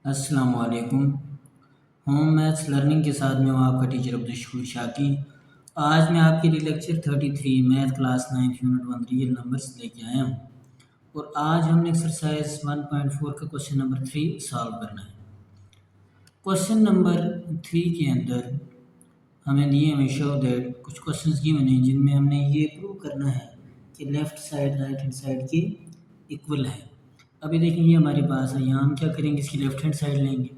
अस्सलाम वालेकुम। Home maths learning के साथ मैं हूँ आपका टीचर अब्दुल शाकी। आज मैं आपके लिए lecture 33 math class 9 unit 1 real numbers लेके आया हूँ और आज हमने एक्सरसाइज 1.4 का क्वेश्चन नंबर 3 सॉल्व करना है। क्वेश्चन नंबर 3 के अंदर हमें दिए हुए शो दैट कुछ क्वेश्चंस गिवन हैं जिनमें हमने ये प्रूव करना है कि left side right hand side के इक्वल है। अभी देखिए ये हमारे पास है, यहाँ हम क्या करेंगे, इसकी लेफ़्ट हैंड साइड लेंगे।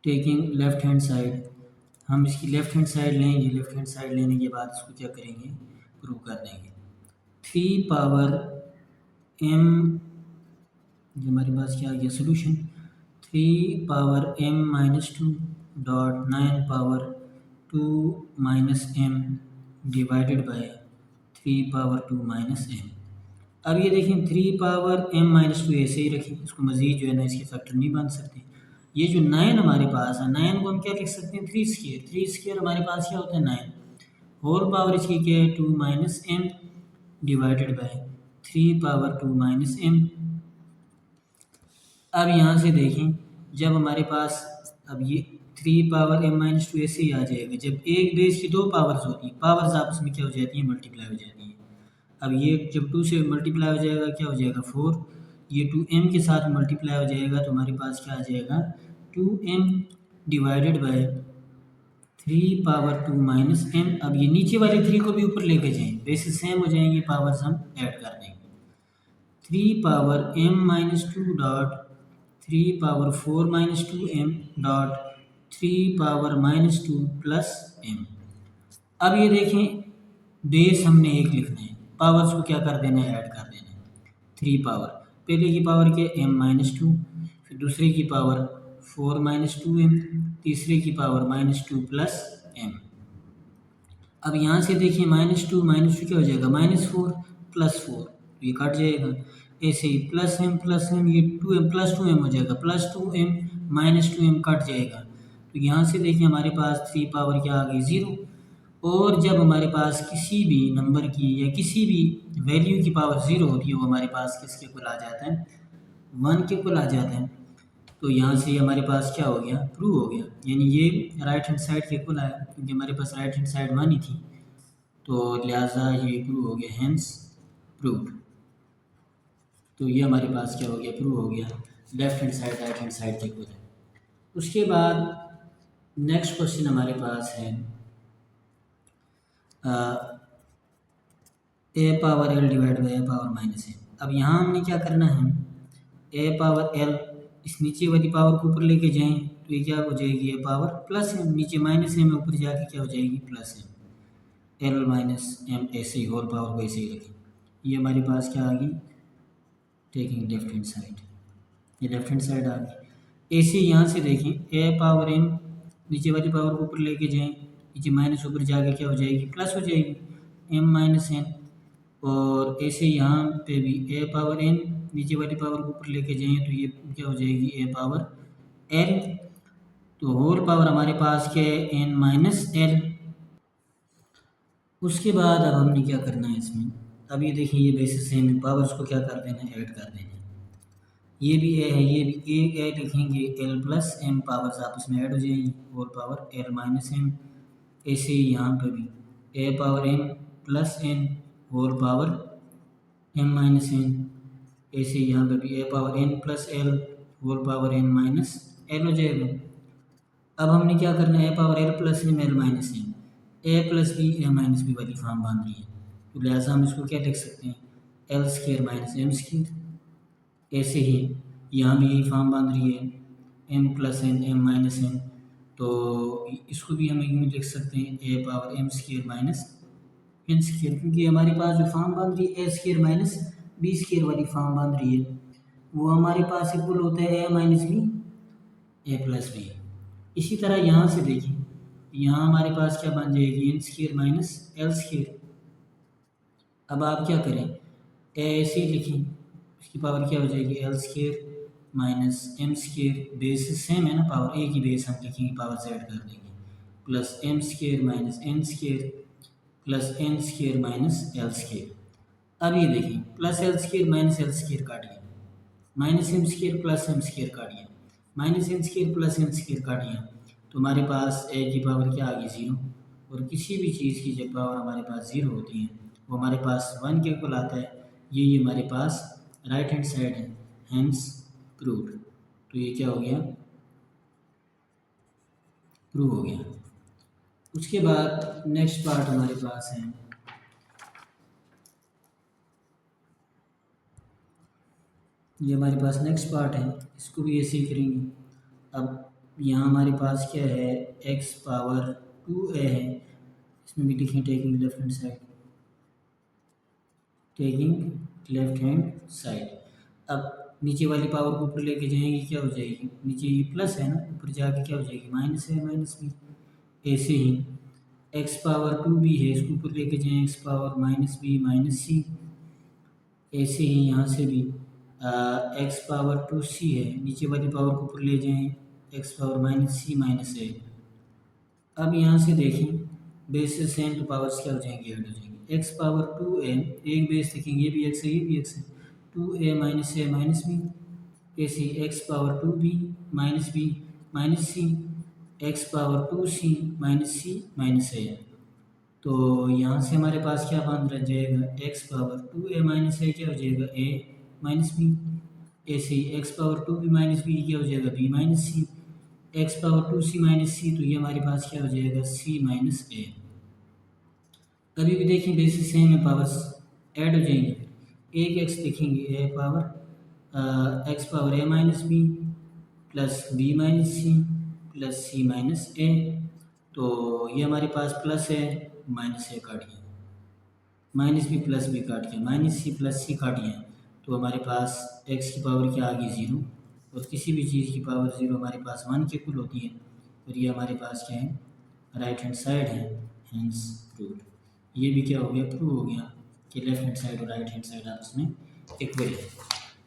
टेकिंग लेफ़्ट हैंड साइड, हम इसकी लेफ़्ट हैंड साइड लेंगे। लेफ़्ट हैंड साइड लेने के बाद इसको क्या करेंगे, प्रूव कर देंगे। 3 पावर m, जो हमारे पास क्या आ गया solution, 3 power m minus 2 dot 9 power 2 minus m divided by 3 power 2 minus m। अब ये देखें 3 पावर m माइनस 2 ऐसे ही रखें, इसको मज़ीद जो है ना इसके फैक्टर नहीं बन सकते। ये जो 9 हमारे पास है, 9 को हम क्या लिख सकते हैं, 3 स्क्वायर। 3 स्क्वायर हमारे पास क्या होता है 9, होल पावर इसकी क्या है 2 minus m divided by 3 power 2 minus m। अब यहाँ से देखें जब हमारे पास अब ये 3 पावर m माइनस 2 ऐसे ही आ जाएगा। जब एक बेस की दो पावर्स होती हैं, पावर्स आपस में क्या हो जाती हैं, मल्टीप्लाई हो जाती हैं। अब ये जब 2 से मल्टीप्लाई हो जाएगा क्या हो जाएगा 4, ये 2m के साथ मल्टीप्लाई हो जाएगा तो हमारे पास क्या आ जाएगा 2m divided by 3 power 2 minus m। अब ये नीचे वाले 3 को भी ऊपर लेके जाएं, बेसिस सेम हो जाएंगे, पावर्स हम ऐड कर देंगे। 3 power m minus 2 dot 3 power 4 minus 2m dot 3 power minus 2 plus m। अब ये देखें बेस हमने एक लिखना है, पावर्स को क्या कर देना है, ऐड कर देना है। 3 पावर, पहले की पावर के m माइनस 2, फिर दूसरे की पावर 4 माइनस 2m, तीसरे की पावर माइनस 2 प्लस m। अब यहाँ से देखिए माइनस टू क्या हो जाएगा -4 प्लस 4, तो ये कट जाएगा। ऐसे ही प्लस m ये 2m प्लस 2m हो जाएगा, plus 2m minus 2m cut जाएगा। तो यहाँ से देखिए हमारे पास 3 पावर क्या आ गई 0। और जब हमारे पास किसी भी नंबर की या किसी भी वैल्यू की पावर 0 होती है, वो हमारे पास किसके कुल आ जाता है, 1 के कुल आ जाता है। तो यहाँ से हमारे पास क्या हो गया, प्रूव हो गया। यानी ये राइट हैंड साइड के कुल आया, क्योंकि हमारे पास राइट हैंड साइड 1 ही थी, तो लिहाजा ये प्रूव हो गया, हेंस प्रूव। तो ये हमारे पास क्या हो गया, प्रूव हो गया, left hand side right hand side के कुल है। उसके बाद नेक्स्ट क्वेश्चन हमारे पास है a power l divide by a power minus a. अब यहाँ हमने क्या करना है, ए पावर एल, इस नीचे वाली पावर को ऊपर लेके जाएं तो ये क्या हो जाएगी, ए पावर प्लस एम, नीचे माइनस एम ऊपर जाके क्या हो जाएगी plus M, L minus M, ऐसे ही होल पावर को ऐसे ही रखें। ये हमारे पास क्या आ गई, टेकिंग लेफ्ट हैंड साइड, ये लेफ्ट हैंड साइड आ गई। ऐसे यहाँ से देखें ए पावर एम, नीचे वाली पावर को ऊपर लेके जाएं, नीचे माइनस ऊपर जाके क्या हो जाएगी प्लस हो जाएगी, एम माइनस एन। और ऐसे यहाँ पे भी ए पावर एन, नीचे वाली पावर को ऊपर लेके जाएं तो ये क्या हो जाएगी ए पावर एल। तो होल पावर हमारे पास क्या है, एन माइनस एल। उसके बाद अब हमने क्या करना है इसमें, अब ये देखिए ये बेसिस सेम है, पावर्स को क्या कर देना है, ऐड कर देना है। ये भी ए है, ये भी ए लिखेंगे, एल प्लस एम, पावर्स आपस में ऐड हो जाएंगी, whole power l minus M. ऐसे ही यहाँ पे भी a power n plus n, whole power m minus n. ऐसे यहाँ पे भी a power n plus l, whole power n minus l हो जाएगा। अब हमने क्या करना है, a power l plus M L minus m, a plus b a minus b वाली फॉर्म बन रही है, तो लिहाजा हम इसको क्या लिख सकते हैं, l square minus M square. ऐसे ही यहाँ भी यही फॉर्म बन रही है, m plus n m minus n, तो इसको भी हम यूँ लिख सकते हैं a power m square minus N square, क्योंकि हमारे पास जो फॉर्म बन रही है a square minus b square वाली फॉर्म बन रही है, वो हमारे पास इक्वल होता है a minus b a plus b. इसी तरह यहाँ से देखिए, यहाँ हमारे पास क्या बन जाएगी, N square minus L square. अब आप क्या करें, ए ऐसे ही लिखें, उसकी पावर क्या हो जाएगी, L square minus M square, base same है ना, पावर ए की बेस हम लिखेंगे, पावर से ऐड कर देंगे, plus M square minus N square plus N square minus L square. अब ये देखिए plus L square minus L square काट गया, minus M square plus M square काट दिया, minus M square plus M square काट दिया, तो हमारे पास ए की पावर क्या आ गई 0। और किसी भी चीज़ की जब पावर हमारे पास 0 होती है वो हमारे पास 1 के इक्वल आता है। ये हमारे पास राइट हैंड साइड है, हैंस प्रूव्ड। तो ये क्या हो गया, प्रूव हो गया। उसके बाद नेक्स्ट पार्ट हमारे पास है, ये हमारे पास नेक्स्ट पार्ट है, इसको भी ऐसे ही करेंगे। अब यहाँ हमारे पास क्या है, x पावर 2a है, इसमें भी लिखें taking left hand side, taking left hand side. अब नीचे वाली पावर को ऊपर लेके जाएंगे, क्या हो जाएगी, नीचे ये प्लस है ना, ऊपर जाके क्या हो जाएगी, माइनस है, माइनस भी। ऐसे ही x पावर 2b है, इसको ऊपर लेके जाएँ, x power minus b minus c. ऐसे ही यहाँ से भी एक्स पावर 2c है, नीचे वाली पावर को ऊपर ले जाएं, x power minus C minus a. अब यहाँ से देखें बेसिस सेम तो पावर्स क्या हो जाएंगे, ऐड हो जाएंगे। एक्स पावर 2a, एक बेस देखेंगे, ये भी एक्स है, ये भी एक्स है, 2a माइनस बी। ऐसे x power 2b minus c, x power 2c minus a. तो यहाँ से हमारे पास क्या मान रह जाएगा, एक्स पावर 2a माइनस ए क्या हो जाएगा, a माइनस बी। ऐसे ही x power 2b minus b क्या हो जाएगा, b minus c. X power 2c minus c, तो ये हमारे पास क्या हो जाएगा, c माइनस ए। कभी भी देखें बेसिस सेम है, पावर्स ऐड हो जाएंगे। एक एक्स देखेंगे, a power x power a minus b plus b minus c plus c minus a. तो ये हमारे पास प्लस है, माइनस ए काट गया, माइनस बी प्लस बी काट गया, माइनस सी प्लस सी काट गया। तो हमारे पास एक्स की पावर क्या आ गई, 0। और किसी भी चीज़ की पावर 0 हमारे पास 1 के इक्वल होती है। और ये हमारे पास क्या है, राइट हैंड साइड है, हैंस प्रूव्ड। ये भी क्या हो गया, प्रूव हो गया कि लेफ्ट हैंड साइड और राइट हैंड साइड आपस में इक्वल है।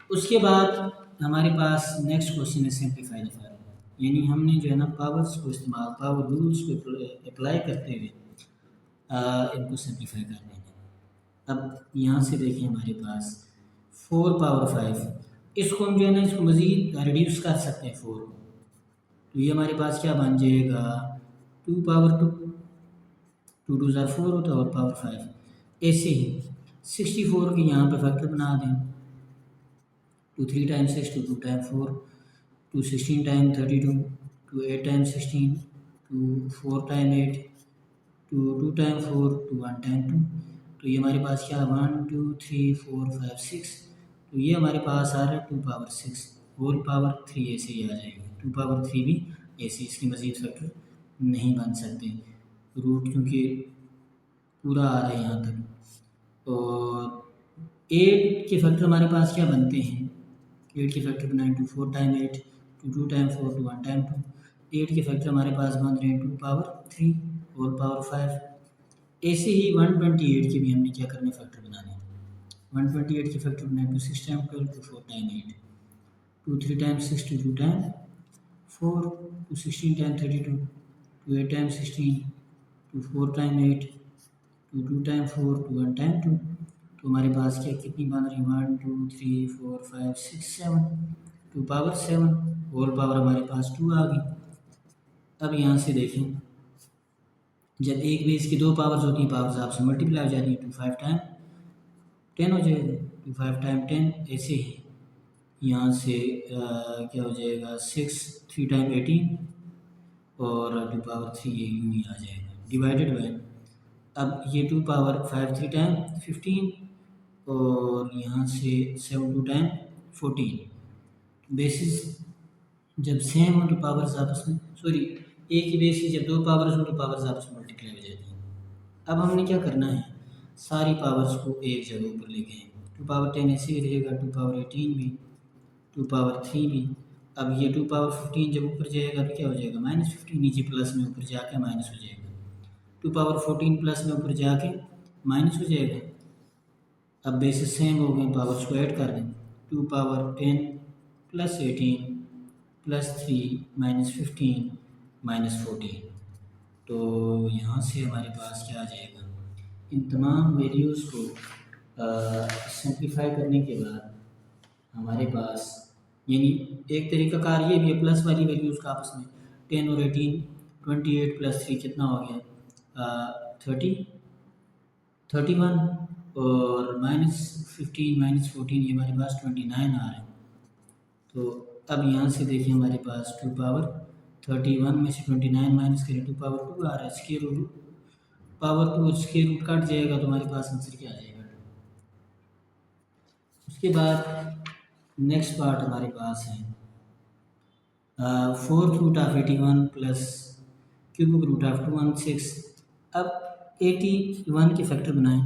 उसके बाद हमारे पास नेक्स्ट क्वेश्चन है सिंप्लीफाई द फॉर्मूला, यानी हमने जो है ना पावर्स को इस्तेमाल, पावर रूल्स को अप्लाई करते हुए इनको सिंप्लीफाई करने हैं। अब यहाँ से देखिए हमारे पास 4 पावर 5, इसको हम जो है ना इसको मज़ीद रिड्यूस कर सकते हैं 4 को। तो ये हमारे पास क्या बन जाएगा, 2 पावर 2, 2 2 ज़ार 4 होता है और पावर 5। ऐसे ही 64 के यहाँ पे फैक्टर बना दें, 2 3 time 6, 2 2 time 4, 2 16 time 32, 2 8 time 16, 2 4 time 8, 2 2 time 4, 2 1 time 2। तो ये हमारे पास क्या, 1 2 3 4 5 6। तो ये हमारे पास आ रहा है 2 पावर 6 होल पावर 3, ऐसे ही आ जाएगा। 2 पावर 3 भी ऐसे, इसके मज़ीद फैक्टर नहीं बन सकते, रूट क्योंकि पूरा आ रहा है यहाँ तक। और 8 के फैक्टर हमारे पास क्या बनते हैं, 8 के फैक्टर बनाए, 2 4 टाइम 8, 2 2 टाइम 4, 2 1 टाइम 2। 8 के फैक्टर हमारे पास बन रहे हैं 2 पावर 3 और पावर 5। ऐसे ही 128 के भी हमने क्या करने, फैक्टर बनाने हैं। 128 के फैक्टर बनाए, 2 6 time 12, 2 4 time 8, 2 3 time 6, 2 2 time 4, 2 16 time 32, 2 8 time 16, 2 4 time 8, 2 2 time 4, 2 1 time 2। तो हमारे पास क्या कितनी बन रही, 1 2 3 4 5 6 7, 2 पावर 7 होल पावर हमारे पास 2 आ गई। अब यहाँ से देखें, जब एक बेस की 2 पावर्स होती हैं, पावर्स आपसे मल्टीप्लाई हो जाती हैं, 2 5 टाइम 10 हो जाएगा, 2 5 टाइम 10। ऐसे ही यहाँ से क्या हो जाएगा, 6 3 टाइम 18 और 2 पावर 3, ये यूँ ही आ जाएगा डिवाइडेड बाय। अब ये 2 पावर 5 3 टाइम 15 और यहाँ से 7 2 टाइम 14। बेसिस जब सेम हो तो पावर्स आपस में, सॉरी एक ही बेसिस जब 2 पावर्स हो तो पावर्स आपस में मल्टीप्लाई हो जाती हैं। अब हमने क्या करना है, सारी पावर्स को एक जगह ऊपर लेके आए, 2 पावर 10 ऐसे ही रहेगा, 2 पावर 18 भी, 2 पावर 3 भी। अब ये 2 पावर 15 जब ऊपर जाएगा तो क्या हो जाएगा, -15, नीचे प्लस में ऊपर जाके माइनस हो जाएगा, 2 पावर 14 प्लस में ऊपर जाके माइनस हो जाएगा। अब बेसिस सेम हो गए, पावर्स को ऐड कर दें, 2 पावर 10 प्लस 18 प्लस 3 -15 -14। तो यहाँ से हमारे पास क्या आ जाएगा, इन तमाम वैल्यूज़ को सिंप्लीफाई करने के बाद हमारे पास यानी एक तरीका कार ये भी है, प्लस वाली वैल्यूज़ का आपस में 10 और 18, 28 प्लस 3 कितना हो गया 31, और -15 -14 ये हमारे पास 29 आ रहा है। तो अब यहाँ से देखिए हमारे पास 2 पावर 31 में से 29 माइनस करें 2 पावर 2 आ रहा है, स्क्वायर रूट पावर 2 और स्क्वायर रूट कट जाएगा तो हमारे पास आंसर क्या आ जाएगा। उसके बाद नेक्स्ट पार्ट हमारे पास है fourth root of 81 plus cubic root of 216। अब 81 के फैक्टर बनाएं।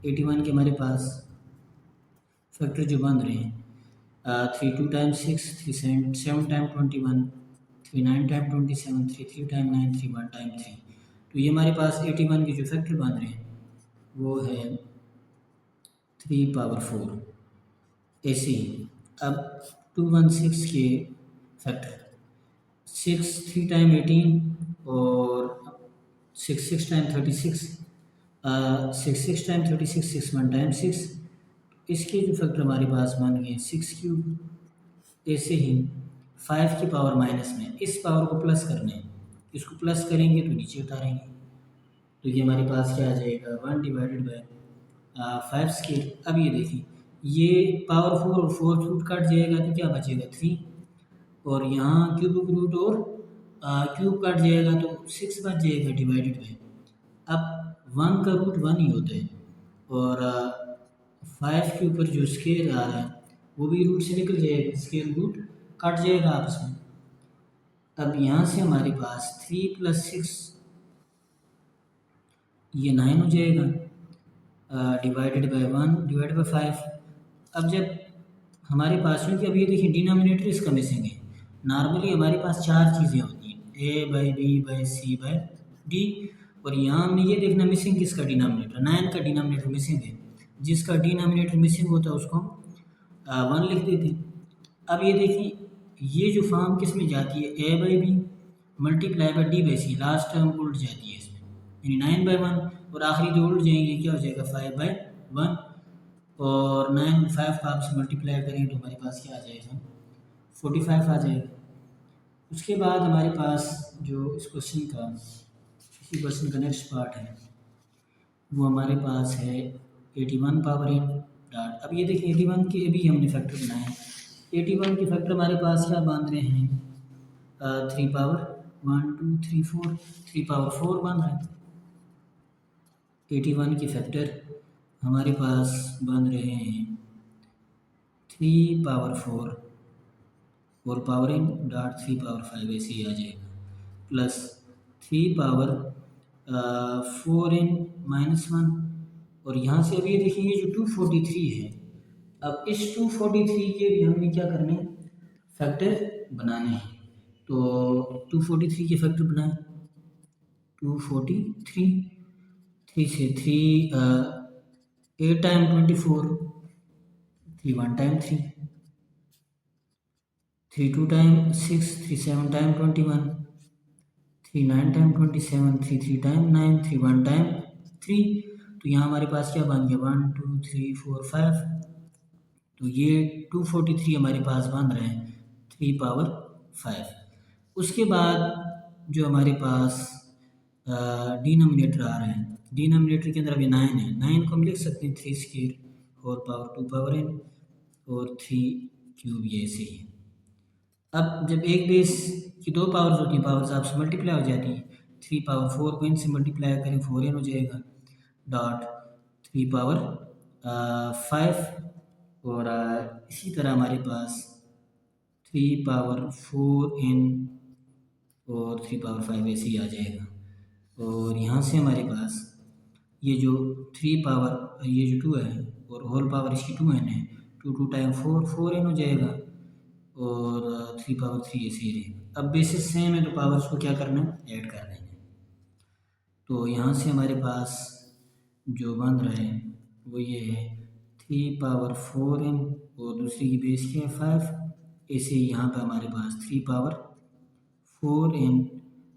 81 के हमारे पास फैक्टर जो बन रहे हैं 3 2 time 6, 3 7 time 21, 3 9 time 27, 3 3 time 9, 3 1 time 3। तो ये हमारे पास 81 के जो फैक्टर बन रहे हैं वो है 3 पावर 4 ऐसे ही। अब 216 के फैक्टर 6 3 टाइम 18 और 6 6 टाइम 36, 6 6 टाइम 36, 6 1 टाइम 6। इसके जो फैक्टर हमारे पास बन गए 6 क्यूब। ऐसे ही 5 की पावर माइनस में इस पावर को प्लस करना है, इसको प्लस करेंगे तो नीचे उतारेंगे तो ये हमारे पास क्या आ जाएगा 1 डिवाइडेड बाई 5 स्केयर। अब ये देखिए ये पावर 4 और 4 रूट कट जाएगा तो क्या बचेगा 3, और यहाँ क्यूबिक रूट और क्यूब कट जाएगा तो 6 बच जाएगा डिवाइडेड बाई। अब 1 का रूट 1 ही होता है और 5 के ऊपर जो स्केयर आ रहा है वो भी रूट से निकल जाएगा, स्केयर रूट कट जाएगा आपस में। अब यहाँ से हमारे पास 3 + 6 ये 9 हो जाएगा डिवाइडेड बाई 1 डिवाइडेड बाई 5। अब जब हमारे पास में कि अब ये देखिए डिनोमिनेटर इसका मिसिंग है। नॉर्मली हमारे पास 4 चीज़ें होती हैं a by B by C by D, और यहाँ हमने ये देखना मिसिंग किसका डिनोमिनेटर 9 का डिनोमिनेटर मिसिंग है। जिसका डिनोमिनेटर मिसिंग होता है उसको 1 लिख देते हैं। अब ये देखिए ये जो फॉर्म किस में जाती है a by B multiply by D by C, last term उल्ट जाती है इसमें यानी 9 बाई 1, और आखिरी जो उल्ट जाएंगे क्या हो जाएगा 5 बाई 1, और 9 5 का आपसे मल्टीप्लाई करेंगे तो हमारे पास क्या आ जाएगा 45 आ जाएगा। उसके बाद हमारे पास जो इस क्वेश्चन का इसी क्वेश्चन का नेक्स्ट पार्ट है वो हमारे पास है 81 पावर n डॉट। अब ये देखिए 81 के भी हमने फैक्टर बनाए हैं। 81 के फैक्टर हमारे पास क्या बांध रहे हैं 3 पावर 1 2 3 4, 3 पावर 4 बन रहे हैं। 81 के फैक्टर हमारे पास बन रहे हैं 3 power 4 power n dot 3 power 5 ऐसे ही आ जाएगा, प्लस 3 पावर 4n माइनस 1। और यहाँ से अब ये देखिए ये जो 243 है, अब इस 243 के भी हमने क्या करने हैं फैक्टर बनाने हैं। तो 243 के फैक्टर बनाए 243, 3 से 3 8 time 24, 3 1 time 3, 3 2 time 6, 3 7 time 21, 3 9 time 27, 3 3 time 9, 3 1 time 3। तो यहाँ हमारे पास क्या बन गया 1 2 3 4 5। तो ये 243 हमारे पास बन रहे हैं 3 पावर 5। उसके बाद जो हमारे पास डिनोमिनेटर आ रहे हैं, डिनोमिनेटर के अंदर अभी 9 है, 9 को हम लिख सकते हैं 3 स्क्वायर 4 पावर 2 पावर n और 3 क्यूब ये ऐसे ही। अब जब एक बेस की 2 पावर्स होती हैं पावर्स आपसे मल्टीप्लाई हो जाती हैं। 3 पावर 4 को इनसे मल्टीप्लाई करें 4n हो जाएगा डॉट 3 पावर 5, और इसी तरह हमारे पास 3 पावर 4n और 3 पावर 5 ऐसे ही आ जाएगा। और यहाँ से हमारे पास ये जो 3 पावर ये जो 2 है और होल पावर इसकी 2n है, 2 2 टाइम 4 4n हो जाएगा, और 3 पावर 3 ऐसे ही रहेगा। अब बेसिस सेम है तो पावर्स को क्या करना है ऐड कर देंगे। तो यहाँ से हमारे पास जो बन रहा है वो ये है 3 पावर 4n और दूसरी की बेस क्या है 5। ऐसे ही यहाँ पे हमारे पास 3 पावर 4n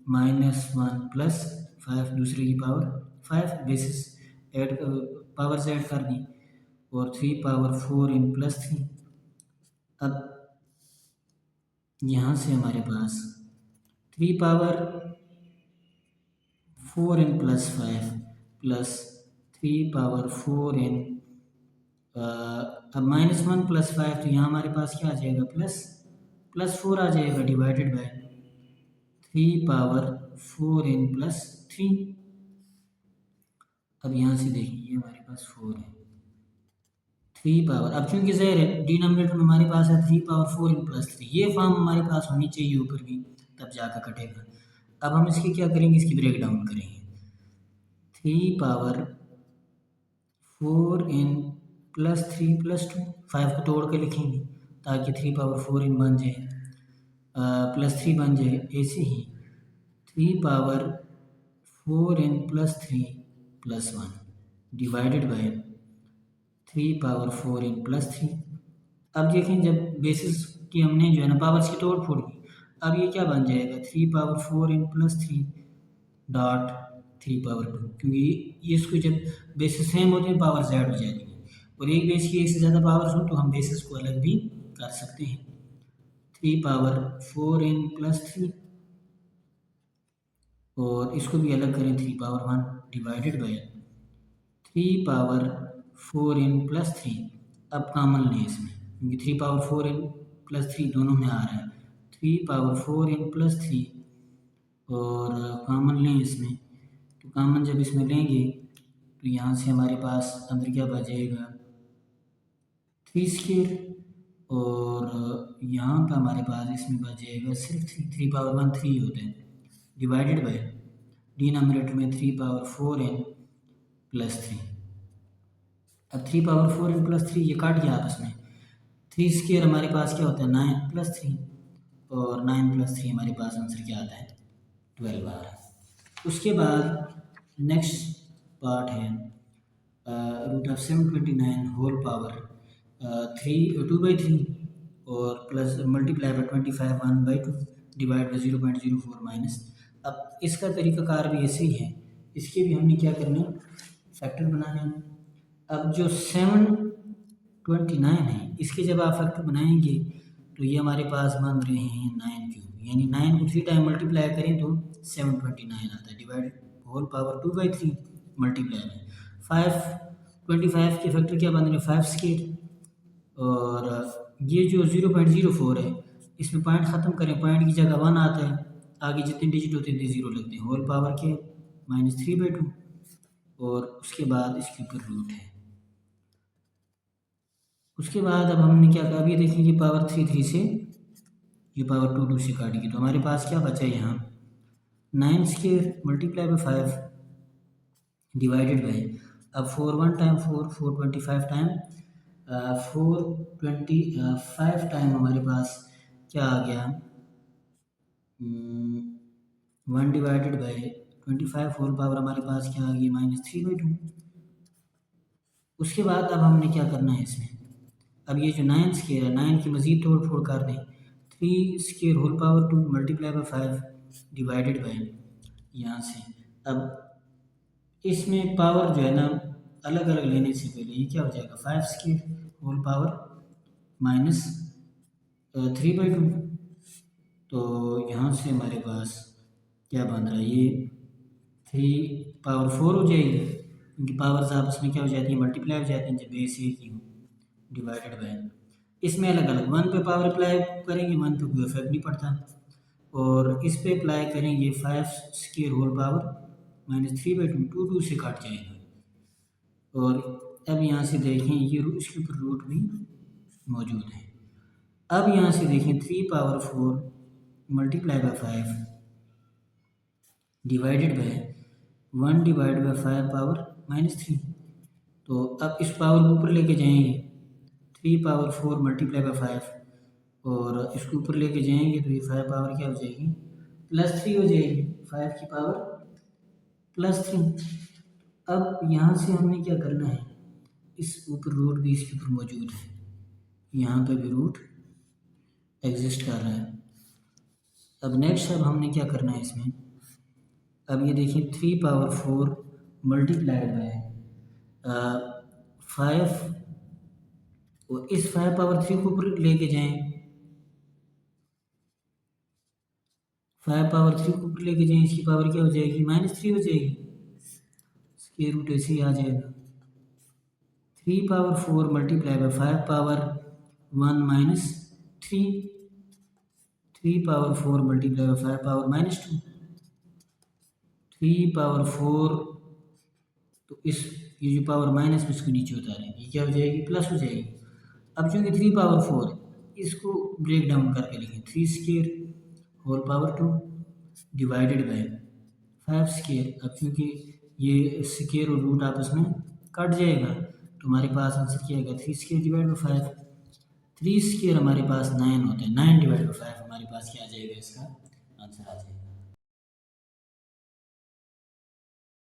माइनस 1 प्लस 5 दूसरे की पावर 5 बेसिस ऐड पावर से ऐड कर दी, और 3 पावर 4n प्लस 3 अब यहाँ से हमारे पास 3 power 4n plus 5 plus 3 power 4n, अब -1 प्लस 5, तो यहाँ हमारे पास क्या आ जाएगा, प्लस 4 आ जाएगा, divided by 3 power 4n plus 3। अब यहाँ से देखिए हमारे पास 4 है, 3 पावर, अब क्योंकि ज़ाहिर है डिनोमिनेटर में हमारे पास है 3 पावर 4n प्लस 3, ये फॉर्म हमारे पास होनी चाहिए ऊपर भी, तब जाकर कटेगा। अब हम इसकी क्या करेंगे, इसकी ब्रेक डाउन करेंगे। 3 पावर 4n प्लस 3 प्लस 2, 5 को तोड़ के लिखेंगे ताकि 3 पावर 4n बन जाए, प्लस 3 बन जाए। ऐसे ही 3 power 4n plus 3 plus 1 divided by 3 power 4n plus 3। अब देखें जब बेसिस की हमने जो है ना पावर्स की तोड़ फोड़ की, अब ये क्या बन जाएगा, 3 power 4n plus 3 dot 3 power 2, क्योंकि ये इसको जब बेसिस सेम होते हैं पावर ऐड हो जाती है, और एक बेस की एक से ज़्यादा पावर्स हो तो हम बेसिस को अलग भी कर सकते हैं। 3 पावर 4n प्लस 3 और इसको भी अलग करें 3 power 1 divided by 3 power 4n plus 3। अब कॉमन लें इसमें, क्योंकि 3 पावर 4n प्लस 3 दोनों में आ रहा है, 3 पावर 4n प्लस 3 और कॉमन लें इसमें, तो कॉमन जब इसमें लेंगे तो यहाँ से हमारे पास अंदर क्या बचेगा, 3 स्क्वायर, और यहाँ पर हमारे पास इसमें बचेगा सिर्फ 3 पावर 1 3 होते हैं, डिवाइडेड बाय डिनोमिनेटर में 3 पावर 4n प्लस 3। अब 3 पावर 4n प्लस 3 ये काट गया आपस में, 3 स्क्वायर हमारे पास क्या होता है 9 प्लस 3, और 9 प्लस 3 हमारे पास आंसर क्या आता है 12 आ रहा है। उसके बाद नेक्स्ट पार्ट है रूट ऑफ 729 होल पावर 2/3 और plus multiply by 25 1/2 divide by 0.04 minus. अब इसका तरीक़ाकार भी ऐसे ही है, इसके भी हमने क्या करना है, फैक्टर बनाने हैं। अब जो 729 है इसके जब आप फैक्टर बनाएंगे तो ये हमारे पास बन रहे हैं 9 क्यूब, यानी 9 को 3 टाइम मल्टीप्लाई करें तो 729 आता है, डिवाइड होल पावर 2/3 मल्टीप्लाई में 525 के फैक्टर क्या बन रहे हैं 5 स्क्वायर, और ये जो 0.04 है इसमें पॉइंट ख़त्म करें, पॉइंट की जगह 1 आता है, आगे जितने डिजिट होते हैं 0 लगते हैं, होल पावर के -3/2, और उसके बाद इसके ऊपर रूट है। उसके बाद अब हमने क्या कहा, अभी देखिए पावर 3 से ये पावर 2 से काट गई, तो हमारे पास क्या बचा यहाँ 9 square multiply by 5 divided by, अब 4 1 टाइम 4 425 टाइम 425 टाइम हमारे पास क्या आ गया 1 डिवाइडेड बाई 25 होल पावर हमारे पास क्या आ गई -3/2। उसके बाद अब हमने क्या करना है इसमें, अब ये जो 9 स्क्वायर है 9 की मज़ीद तोड़ फोड़ कर दें, 3 square whole power 2 multiply by 5 divided by यहाँ से, अब इसमें पावर जो है ना अलग अलग लेने से पहले ये क्या हो जाएगा 5 स्क्वायर होल पावर -3/2, तो यहाँ से हमारे पास क्या बन रहा है, ये 3 पावर 4 हो जाएगी, क्योंकि पावर्स आपस में क्या हो जाती है मल्टीप्लाई हो जाती हैं जब बेस एक ही हो, डिवाइडेड बाय इसमें अलग अलग 1 पे पावर अप्लाई करेंगे 1 पे कोई इफेक्ट नहीं पड़ता, और इस पे अप्लाई करेंगे 5 स्क्वायर होल पावर -3/2 2 से काट जाएगा, और अब यहाँ से देखें ये इसके ऊपर रूट भी मौजूद है। अब यहाँ से देखें 3 power 4 multiply by 5 divided by 1 divide by 5 power -3, तो अब इस पावर को ऊपर लेके जाएंगे 3 पावर 4 मल्टीप्लाई बाई 5 और इसको ऊपर लेके जाएंगे तो ये 5 पावर क्या हो जाएगी +3 हो जाएगी, 5 की पावर +3। अब यहाँ से हमने क्या करना है, इस ऊपर रूट भी इसके ऊपर मौजूद है, यहाँ पे भी रूट एग्जिस्ट कर रहा है। अब नेक्स्ट अब हमने क्या करना है इसमें, अब ये देखिए 3 पावर 4 मल्टीप्लाइड बाय 5 और इस 5 पावर 3 को ऊपर लेके जाएं, 5 पावर 3 को ऊपर लेके जाएं, इसकी पावर क्या हो जाएगी? -3 हो जाएगी। स्क्वायर रूट ऐसे ही आ जाएगा। 3 power 4 multiply by 5 power 1 minus 3, 3 power 4 multiply by 5 power -2, 3 power 4, तो इस ये जो पावर माइनस में इसको नीचे उतारेंगे, ये क्या हो जाएगी? प्लस हो जाएगी। अब चूंकि 3 पावर 4 इसको ब्रेक डाउन करके लिखें, 3 square whole power 2 divided by 5 square. अब चूंकि ये स्क्वायर और रूट आपस में कट जाएगा तो हमारे पास आंसर क्या आएगा? 3 स्क्वायर डिवाइड बाई 5। 3 स्क्वायर हमारे पास 9 होता है, 9 डिवाइड बाई 5 हमारे पास क्या आ जाएगा? इसका आंसर आ जाएगा।